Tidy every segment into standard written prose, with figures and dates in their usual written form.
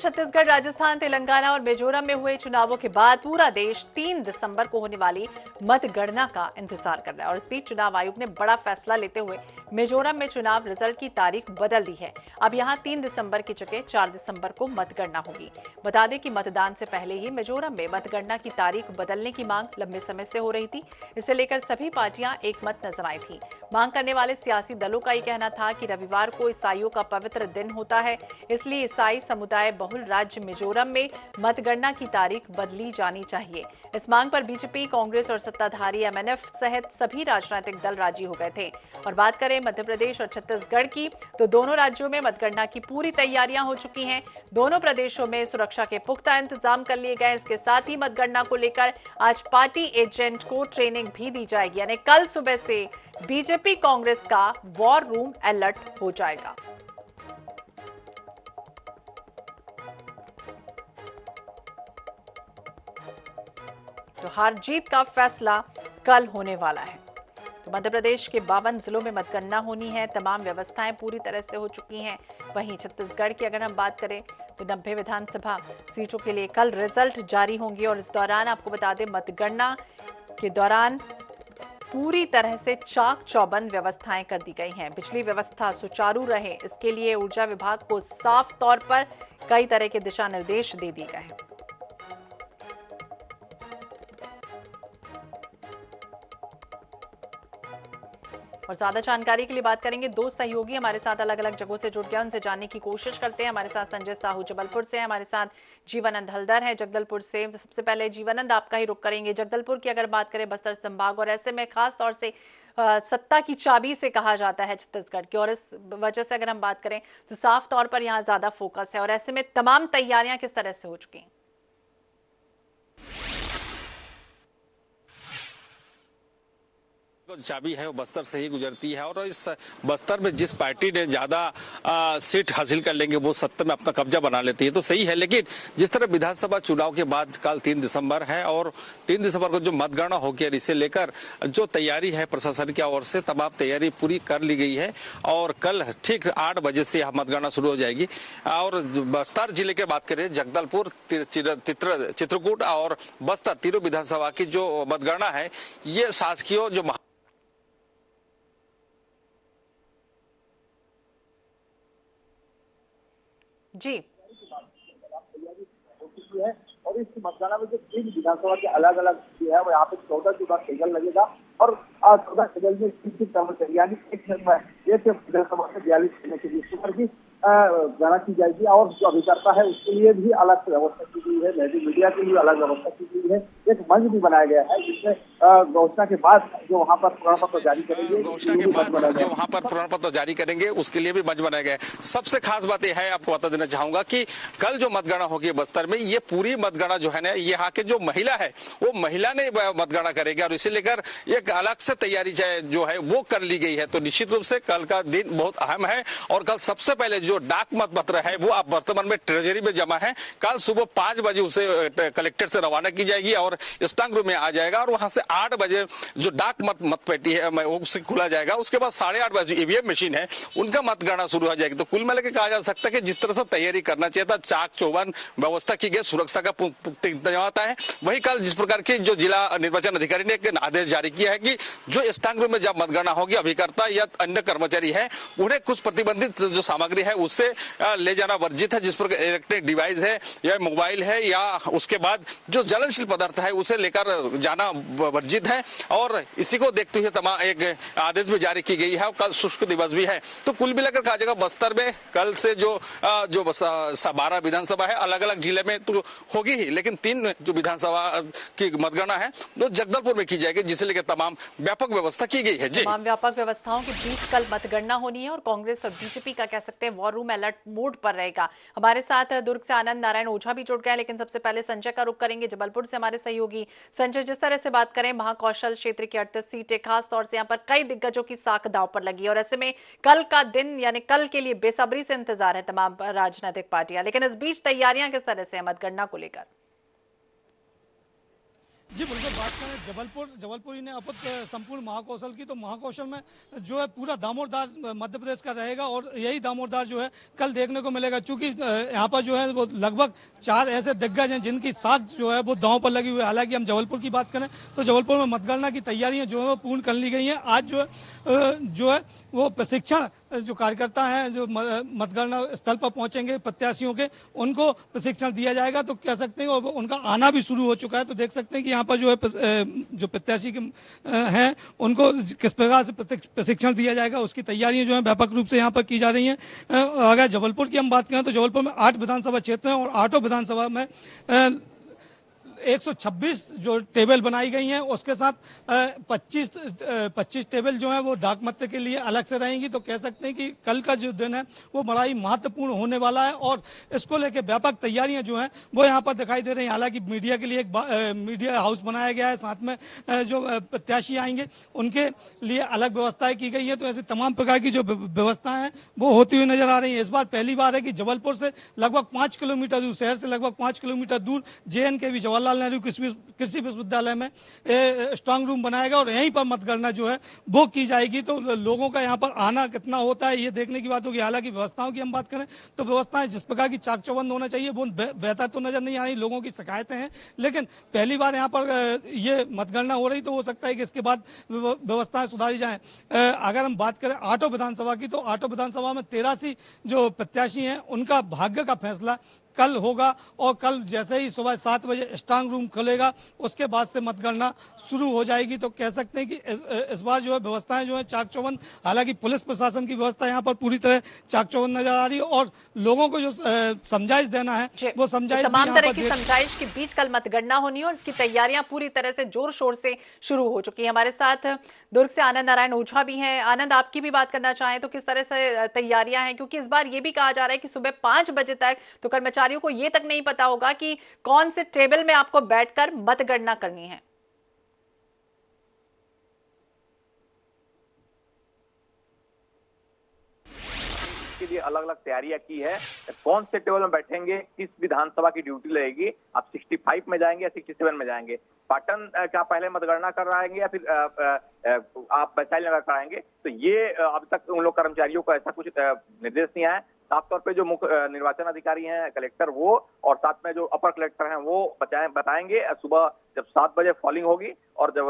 छत्तीसगढ़, राजस्थान, तेलंगाना और मिजोरम में हुए चुनावों के बाद पूरा देश 3 दिसंबर को होने वाली मतगणना का इंतजार कर रहा है। और इस बीच चुनाव आयोग ने बड़ा फैसला लेते हुए मिजोरम में चुनाव रिजल्ट की तारीख बदल दी है। अब यहां 3 दिसंबर की जगह 4 दिसंबर को मतगणना होगी। बता दें कि मतदान से पहले ही मिजोरम में मतगणना की तारीख बदलने की मांग लंबे समय से हो रही थी। इसे लेकर सभी पार्टियां एकमत नजर आई थी। मांग करने वाले सियासी दलों का ये कहना था कि रविवार को ईसाइयों का पवित्र दिन होता है, इसलिए ईसाई समुदाय बहुल राज्य मिजोरम में मतगणना की तारीख बदली जानी चाहिए। इस मांग पर बीजेपी, कांग्रेस और सत्ताधारी एमएनएफ सहित सभी राजनीतिक दल राजी हो गए थे। और बात करें मध्य प्रदेश और छत्तीसगढ़ की, तो दोनों राज्यों में मतगणना की पूरी तैयारियां हो चुकी हैं। दोनों प्रदेशों में सुरक्षा के पुख्ता इंतजाम कर लिए गए। इसके साथ ही मतगणना को लेकर आज पार्टी एजेंट को ट्रेनिंग भी दी जाएगी। यानी कल सुबह से बीजेपी कांग्रेस का वॉर रूम अलर्ट हो जाएगा। तो हार जीत का फैसला कल होने वाला है। तो मध्य प्रदेश के 52 जिलों में मतगणना होनी है। तमाम व्यवस्थाएं पूरी तरह से हो चुकी हैं। वहीं छत्तीसगढ़ की अगर हम बात करें तो 90 विधानसभा सीटों के लिए कल रिजल्ट जारी होंगे। और इस दौरान आपको बता दें, मतगणना के दौरान पूरी तरह से चाक चौबंद व्यवस्थाएं कर दी गई हैं। बिजली व्यवस्था सुचारू रहे, इसके लिए ऊर्जा विभाग को साफ तौर पर कई तरह के दिशा निर्देश दे दिए गए हैं। और ज्यादा जानकारी के लिए बात करेंगे, दो सहयोगी हमारे साथ अलग अलग जगहों से जुड़ गए, उनसे जानने की कोशिश करते हैं। हमारे साथ संजय साहू जबलपुर से हैं, हमारे साथ जीवनानंद हलदर है जगदलपुर से। तो सबसे पहले जीवनानंद, आपका ही रुख करेंगे। जगदलपुर की अगर बात करें, बस्तर संभाग, और ऐसे में खास तौर से सत्ता की चाबी से कहा जाता है छत्तीसगढ़ की, और इस वजह से अगर हम बात करें तो साफ तौर पर यहाँ ज्यादा फोकस है। और ऐसे में तमाम तैयारियां किस तरह से हो चुकी हैं? चाबी है वो बस्तर से ही गुजरती है, और इस बस्तर में जिस पार्टी ने ज्यादा सीट हासिल कर लेंगे वो सत्ता में अपना कब्जा बना लेती है, तो सही है। लेकिन जिस तरह विधानसभा चुनाव के बाद कल 3 दिसंबर है और 3 दिसंबर को जो मतगणना होगी, इसे लेकर जो तैयारी है प्रशासन की ओर से तमाम तैयारी पूरी कर ली गई है। और कल ठीक 8 बजे से यह मतगणना शुरू हो जाएगी। और बस्तर जिले की बात करें, जगदलपुर, चित्रकूट और बस्तर तीनों विधानसभा की जो मतगणना है, ये शासकीय जो जी है। और इस मतगणना में जो 3 विधानसभा के अलग अलग है, वो यहाँ पे 14 के बाद सिग्नल लगेगा। और 14 सिग्नल में कर्मचारी यानी एक विधानसभा से 42 सीटों के बीच की गणना की जाएगी। और जो अभिकर्ता है उसके लिए भी अलग से व्यवस्था की गई है, मीडिया के लिए अलग व्यवस्था की गई है। एक मंच भी बनाया गया है जिसमें घोषणा के बाद जो वहाँ पर प्रमाण पत्र जारी करेंगे, उसके लिए भी मंच बनाया गया है। सबसे खास बात यह है, आपको बता देना चाहूंगा कि कल जो मतगणना होगी बस्तर में, ये पूरी मतगणना जो है ना, यहाँ के जो महिला है वो महिला ने मतगणना करेगी। और इसे लेकर एक अलग से तैयारी जो है वो कर ली गई है। तो निश्चित रूप से कल का दिन बहुत अहम है। और कल सबसे पहले जो डाक मत पत्र है वो अब वर्तमान में ट्रेजरी में जमा है। कल सुबह 5 बजे उसे कलेक्टेट से रवाना की जाएगी और स्ट्रांग रूम में आ जाएगा। और वहां से 8 बजे जो डाक मत पेटी है उसे खुला जाएगा। उसके बाद 8:30 बजे ईवीएम मशीन है उनका मतगणना शुरू हो जाएगी। तो कुल मिला के कहा जा सकता है कि जिस तरह से तैयारी करना चाहिए था, चाक चौबंद व्यवस्था की गई, सुरक्षा का पुख्ता इंतजाम आता है। वही कल जिस प्रकार की जो जिला निर्वाचन अधिकारी ने एक आदेश जारी किया है कि जो स्ट्रांग रूम में जब मतगणना होगी, अभिकर्ता या अन्य कर्मचारी है उन्हें कुछ प्रतिबंधित जो सामग्री है उससे ले जाना वर्जित है। जिस पर इलेक्ट्रॉनिक डिवाइस है या मोबाइल है या उसके बाद जो ज्वलनशील पदार्थ है उसे लेकर जाना वर्जित है। और इसी को देखते हुए तमाम एक आदेश भी जारी की गई है। और कल शुष्क दिवस भी है। तो कुल मिलाकर कहा जाएगा बस्तर में कल से जो 12 विधानसभा है अलग अलग जिले में तो होगी ही, लेकिन 3 जो विधानसभा की मतगणना है वो जगदलपुर में की जाएगी, जिसे लेकर तमाम व्यापक व्यवस्था की गई है। जी, तमाम व्यापक व्यवस्थाओं के बीच कल मतगणना होनी है और कांग्रेस और बीजेपी का कह सकते हैं वॉर रूम अलर्ट मोड पर रहेगा। हमारे साथ दुर्ग से आनंद नारायण ओझा भी जुड़ गए, लेकिन सबसे पहले संजय का रुख करेंगे जबलपुर से हमारे सहयोगी। संजय, जिस तरह से बात करें, महाकौशल क्षेत्र की 38 सीटें, खास तौर से यहाँ पर कई दिग्गजों की साख दांव पर लगी और ऐसे में कल का दिन यानी कल के लिए बेसब्री से इंतजार है तमाम राजनीतिक पार्टियां। लेकिन इस बीच तैयारियां किस तरह से है मतगणना को लेकर? जी बिल्कुल, बात करें जबलपुर ही ने अपन संपूर्ण महाकौशल की, तो महाकौशल में जो है पूरा दामोदर मध्य प्रदेश का रहेगा और यही दामोदर जो है कल देखने को मिलेगा, क्योंकि यहाँ पर जो है वो लगभग 4 ऐसे दिग्गज हैं जिनकी साख जो है वो दांव पर लगी हुई है। हालांकि हम जबलपुर की बात करें तो जबलपुर में मतगणना की तैयारियां जो है वो पूर्ण कर ली गई हैं। आज जो है वो प्रशिक्षण जो कार्यकर्ता हैं जो मतगणना स्थल पर पहुंचेंगे प्रत्याशियों के, उनको प्रशिक्षण दिया जाएगा। तो कह सकते हैं उनका आना भी शुरू हो चुका है। तो देख सकते हैं कि यहाँ पर जो है जो प्रत्याशी हैं उनको किस प्रकार से प्रशिक्षण दिया जाएगा, उसकी तैयारियां जो है व्यापक रूप से यहाँ पर की जा रही हैं। अगर जबलपुर की हम बात करें तो जबलपुर में 8 विधानसभा क्षेत्र हैं और 8 विधानसभा में 126 जो टेबल बनाई गई हैं, उसके साथ 25 टेबल जो है वो डाक मत के लिए अलग से रहेंगी। तो कह सकते हैं कि कल का जो दिन है वो बड़ा ही महत्वपूर्ण होने वाला है और इसको लेकर व्यापक तैयारियां जो हैं वो यहाँ पर दिखाई दे रही हैं। हालांकि मीडिया के लिए एक मीडिया हाउस बनाया गया है, साथ में जो प्रत्याशी आएंगे उनके लिए अलग व्यवस्थाएं की गई है। तो ऐसी तमाम प्रकार की जो व्यवस्थाएं हैं वो होती हुई नजर आ रही है। इस बार पहली बार है कि जबलपुर से लगभग 5 किलोमीटर दूर, शहर से लगभग 5 किलोमीटर दूर JNK भी जवाहरलाल नेहरू कृषि विश्वविद्यालय में स्ट्रांग रूम बनाएगा और यहीं पर मतगणना जो है वो की जाएगी। तो लोगों का यहाँ पर आना कितना होता है ये देखने की बात होगी। हालांकि व्यवस्थाओं की हम बात करें तो व्यवस्थाएं जिस प्रकार की चाक चौबंद होना चाहिए वो बेहतर तो नजर नहीं आ रही, लोगों की शिकायतें हैं। लेकिन पहली बार यहाँ पर ये मतगणना हो रही तो हो सकता है कि इसके बाद व्यवस्थाएं सुधारी जाएं। अगर हम बात करें 8 विधानसभा की, तो 8 विधानसभा में 83 जो प्रत्याशी हैं उनका भाग्य का फैसला कल होगा और कल जैसे ही सुबह 7 बजे स्ट्रांग रूम खुलेगा उसके बाद से मतगणना शुरू हो जाएगी। तो कह सकते हैं कि इस बार जो है व्यवस्थाएं जो है चाक चौबंद, हालांकि पुलिस प्रशासन की व्यवस्था यहाँ पर पूरी तरह चाक चौबंद नजर आ रही है और लोगों को जो समझाइश देना है वो समझाइश तमाम तरह की समझाइश के बीच कल मतगणना होनी है और इसकी तैयारियां पूरी तरह से जोर शोर से शुरू हो चुकी है। हमारे साथ दुर्ग से आनंद नारायण ओझा भी हैं। आनंद, आपकी भी बात करना चाहें तो किस तरह से तैयारियां हैं, क्योंकि इस बार ये भी कहा जा रहा है कि सुबह 5 बजे तक तो कर्मचारियों को ये तक नहीं पता होगा कि कौन से टेबल में आपको बैठकर मतगणना करनी है। के लिए अलग अलग तैयारियां की है, कौन से टेबल में बैठेंगे, किस विधानसभा की ड्यूटी लगेगी, आप 65 में जाएंगे या 67 में जाएंगे, पाटन क्या पहले मतगणना कर आएंगे या फिर आप वैशाली नगर कराएंगे। तो ये अब तक उन लोग कर्मचारियों को ऐसा कुछ निर्देश नहीं आया। साफ तौर पे जो मुख्य निर्वाचन अधिकारी हैं कलेक्टर वो और साथ में जो अपर कलेक्टर हैं वो बताएंगे। सुबह जब 7 बजे फॉलिंग होगी और जब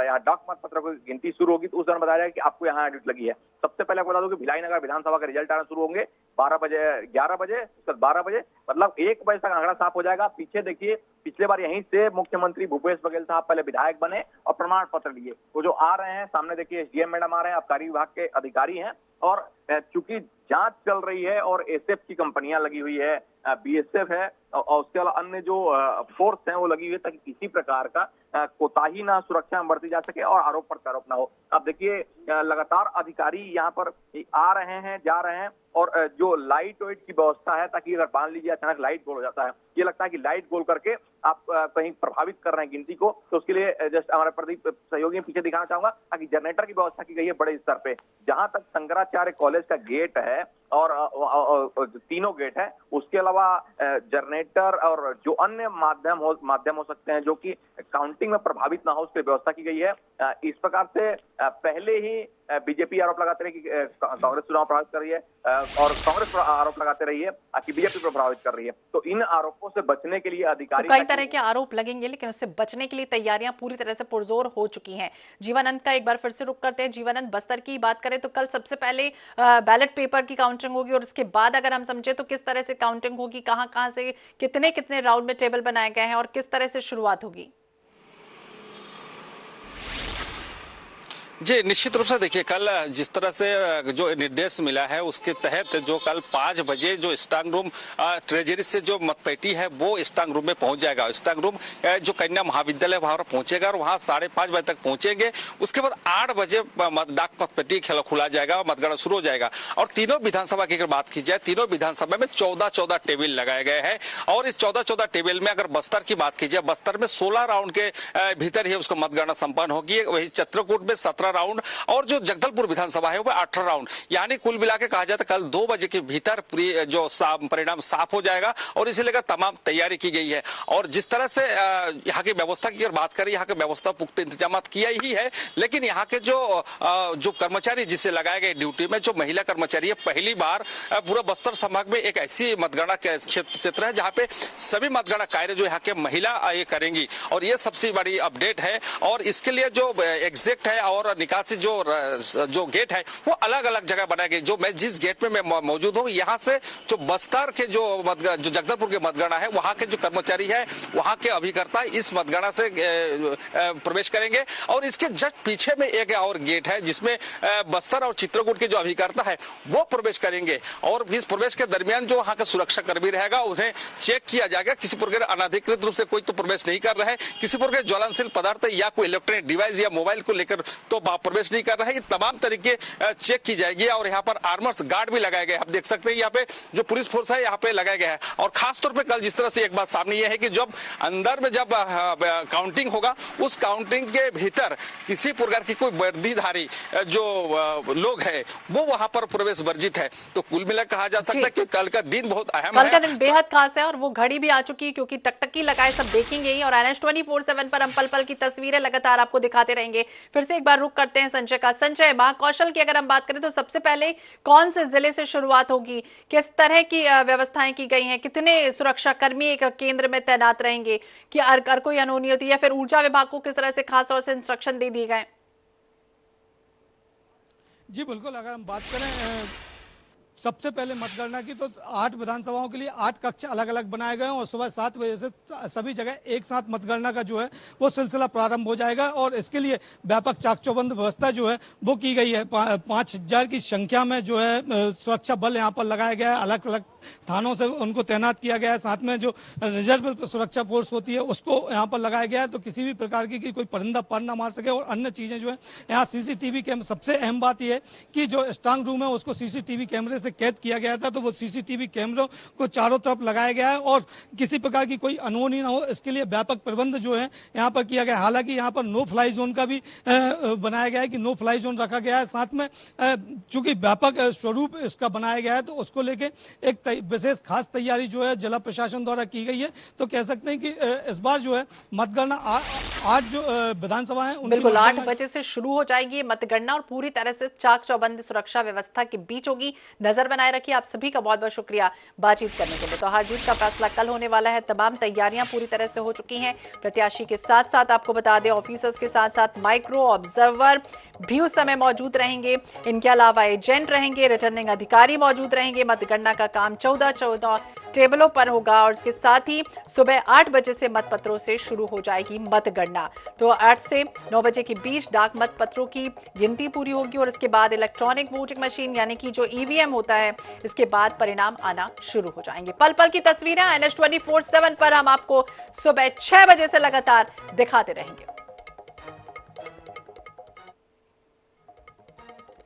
यहाँ डाक मत पत्र की गिनती शुरू होगी तो उस दौरान बताया जाएगा कि आपको यहाँ ड्यूटी लगी है। सबसे पहले आपको बता दूं कि भिलाई नगर विधानसभा के रिजल्ट आना शुरू होंगे 12 बजे, 11 बजे, उसके बाद 12 बजे, मतलब 1 बजे तक आंकड़ा साफ हो जाएगा। पीछे देखिए, पिछले बार यहीं से मुख्यमंत्री भूपेश बघेल साहब पहले विधायक बने और प्रमाण पत्र लिए। वो जो आ रहे हैं सामने देखिए SDM मैडम आ रहे हैं, आबकारी विभाग के अधिकारी हैं और चूंकि जांच चल रही है और SF की कंपनियां लगी हुई है, BSF है और उसके अलावा अन्य जो फोर्स हैं वो लगी हुई है ताकि किसी प्रकार का कोताही ना सुरक्षा में बरती जा सके और आरोप प्रत्यारोप ना हो। अब देखिए लगातार अधिकारी यहाँ पर आ रहे हैं, जा रहे हैं और जो लाइट वाइट की व्यवस्था है ताकि अगर मान लीजिए अचानक लाइट गोल हो जाता है, ये लगता है कि लाइट गोल करके आप कहीं प्रभावित कर रहे हैं गिनती को, तो उसके लिए जस्ट हमारे प्रदीप सहयोगी पीछे दिखाना चाहूंगा ताकि जनरेटर की व्यवस्था की गई है बड़े स्तर पे। जहां तक शंकराचार्य कॉलेज का गेट है और तीनों गेट है, उसके अलावा जनरेटर और जो अन्य माध्यम हो सकते हैं जो कि काउंटिंग में प्रभावित ना हो उसकी व्यवस्था की गई है। इस प्रकार से पहले ही बीजेपी आरोप लगाते रही कि कांग्रेस चुनाव प्रभावित कर रही है और कांग्रेस आरोप लगाते रही है कि बीजेपी को प्रभावित कर रही है। तो इन आरोपों से बचने के लिए अधिकारी तो कई तरह के आरोप लगेंगे लेकिन उससे बचने के लिए तैयारियां पूरी तरह से पुरजोर हो चुकी हैं। जीवानंद का एक बार फिर से रुख करते हैं। जीवानंद, बस्तर की बात करें तो कल सबसे पहले बैलेट पेपर की काउंटिंग होगी और उसके बाद अगर हम समझे तो किस तरह से काउंटिंग होगी, कहां से कितने राउंड में टेबल बनाए गए हैं और किस तरह से शुरुआत होगी? जी निश्चित रूप से देखिए, कल जिस तरह से जो निर्देश मिला है उसके तहत जो कल 5 बजे जो स्ट्रांग रूम ट्रेजरी से जो मतपेटी है वो स्ट्रांग रूम में पहुंच जाएगा। स्ट्रांग रूम जो कन्या महाविद्यालय वहां पहुंचेगा और वहां 5:30 बजे तक पहुंचेंगे। उसके बाद 8 बजे डाक मतपेटी खुला जाएगा और मतगणना शुरू हो जाएगा। और तीनों विधानसभा की अगर बात की जाए, तीनों विधानसभा में 14 टेबल लगाए गए हैं और इस 14 टेबल में अगर बस्तर की बात की जाए, बस्तर में 16 राउंड के भीतर ही उसको मतगणना संपन्न होगी। वही चित्रकूट में 17 17 राउंड और जो जगदलपुर विधानसभा है वो 18 राउंड, यानी कुल मिला के कहा जाए तो कल 2 बजे के भीतर पूरी जो परिणाम साफ हो जाएगा और इसे लेकर तमाम तैयारी की गई है। और जिस तरह से यहाँ की व्यवस्था की अगर बात करें, यहाँ की व्यवस्था पुख्ता इंतजाम किया ही है, लेकिन यहाँ के जो कर्मचारी जिसे लगाए गए ड्यूटी में, जो महिला कर्मचारी है, पहली बार पूरा बस्तर संभाग में एक ऐसी मतगणना के क्षेत्र है जहाँ पे सभी मतगणना कार्य जो यहाँ के महिला ये करेंगी और ये सबसे बड़ी अपडेट है। और इसके लिए जो एग्जिट है और निकासी जो गेट है वो अलग अलग जगह बनाए गए। जो मैं जिस गेट में मैं मौजूद हूँ, यहाँ से जो बस्तर के जो जगदलपुर के मतगणना है वहाँ के जो कर्मचारी है, वहाँ के अभिकर्ता इस मतगणना से प्रवेश करेंगे। और इसके जस्ट पीछे में एक और गेट है जिसमें बस्तर और चित्रकूट के जो अभिकर्ता है वो प्रवेश करेंगे और इस प्रवेश के दरमियान जो वहाँ का सुरक्षा कर्मी रहेगा उन्हें चेक किया जाएगा। किसी प्रकार अनाधिकृत रूप से कोई तो प्रवेश नहीं कर रहा है, किसी प्रकार ज्वलनशील पदार्थ या कोई इलेक्ट्रॉनिक डिवाइस या मोबाइल को लेकर तो प्रवेश नहीं कर रहा है। ये तमाम तरीके चेक की जाएगी और यहाँ पर आर्मर्स गार्ड भी लगाए गए। आप देख सकते हैं यहाँ पे जो पुलिस फोर्स है यहाँ पे लगाया गया है। और खासतौर पर कल जिस तरह से एक बात सामने यह है कि जब अंदर में जब काउंटिंग होगा उस काउंटिंग के भीतर किसी प्रकार की कोई वर्दीधारी जो लोग है वो वहां पर प्रवेश वर्जित है। तो कुल मिला कहा जा सकता है कि कल का दिन बहुत अहम है, कल का दिन बेहद खास है और वो घड़ी भी आ चुकी है क्योंकि टकटकी लगाए सब देखेंगे ही और NH 24/7 पर हम पल पल की तस्वीरें लगातार आपको दिखाते रहेंगे। फिर से एक बार रुक करते हैं संजय का। संजय, महाकौशल की अगर हम बात करें तो सबसे पहले कौन से जिले से शुरुआत होगी, किस तरह की व्यवस्थाएं की गई हैं, कितने सुरक्षा कर्मी एक केंद्र में तैनात रहेंगे, कि हर कोई अनहोनी होती है या फिर ऊर्जा विभाग को किस तरह से खास तौर से इंस्ट्रक्शन दे दिए गए? जी बिल्कुल, अगर हम बात करें सबसे पहले मतगणना की तो 8 विधानसभाओं के लिए 8 कक्ष अलग अलग बनाए गए हैं और सुबह 7 बजे से सभी जगह एक साथ मतगणना का जो है वो सिलसिला प्रारंभ हो जाएगा और इसके लिए व्यापक चाक चौबंद व्यवस्था जो है वो की गई है। 5000 की संख्या में जो है सुरक्षा बल यहाँ पर लगाया गया है, अलग अलग थानों से उनको तैनात किया गया है। साथ में जो रिजर्व सुरक्षा फोर्स होती है उसको यहाँ पर लगाया गया है तो किसी भी प्रकार की कोई परिंदा पर न मार सके। और अन्य चीजें जो है यहाँ CCTV कैमरे, सबसे अहम बात यह है कि जो स्ट्रांग रूम है उसको CCTV कैमरे से कैद किया गया था तो वो CCTV कैमरों को चारों तरफ लगाया गया है और किसी प्रकार की कोई अनहोनी ना हो इसके लिए व्यापक प्रबंध जो है यहाँ पर किया गया है। हालांकि यहाँ पर नो फ्लाई जोन का भी बनाया गया है कि नो फ्लाई जोन रखा गया है। साथ में चूंकि व्यापक स्वरूप इसका बनाया गया है तो उसको लेके एक विशेष खास तैयारी जो है जिला प्रशासन द्वारा की गई है। तो कह सकते हैं कि इस बार जो है मतगणना आज जो विधानसभा है बिल्कुल 8 बजे से शुरू हो जाएगी मतगणना और पूरी तरह से चाक चौबंद सुरक्षा व्यवस्था के बीच होगी। नजर बनाए रखिए। आप सभी का बहुत बहुत शुक्रिया बातचीत करने के लिए। तो हार जीत का फैसला कल होने वाला है। तमाम तैयारियां पूरी तरह से हो चुकी हैं। प्रत्याशी के साथ साथ आपको बता दें ऑफिसर्स के साथ साथ माइक्रो ऑब्जर्वर भी उस समय मौजूद रहेंगे। इनके अलावा एजेंट रहेंगे, रिटर्निंग अधिकारी मौजूद रहेंगे। मतगणना का काम 14 टेबलों पर होगा और इसके साथ ही सुबह 8 बजे से मतपत्रों से शुरू हो जाएगी मतगणना। तो 8 से 9 बजे के बीच डाक मतपत्रों की गिनती पूरी होगी और इसके बाद इलेक्ट्रॉनिक वोटिंग मशीन यानी कि जो EVM होता है इसके बाद परिणाम आना शुरू हो जाएंगे। पल पल की तस्वीरें NH 24/7 पर हम आपको सुबह 6 बजे से लगातार दिखाते रहेंगे।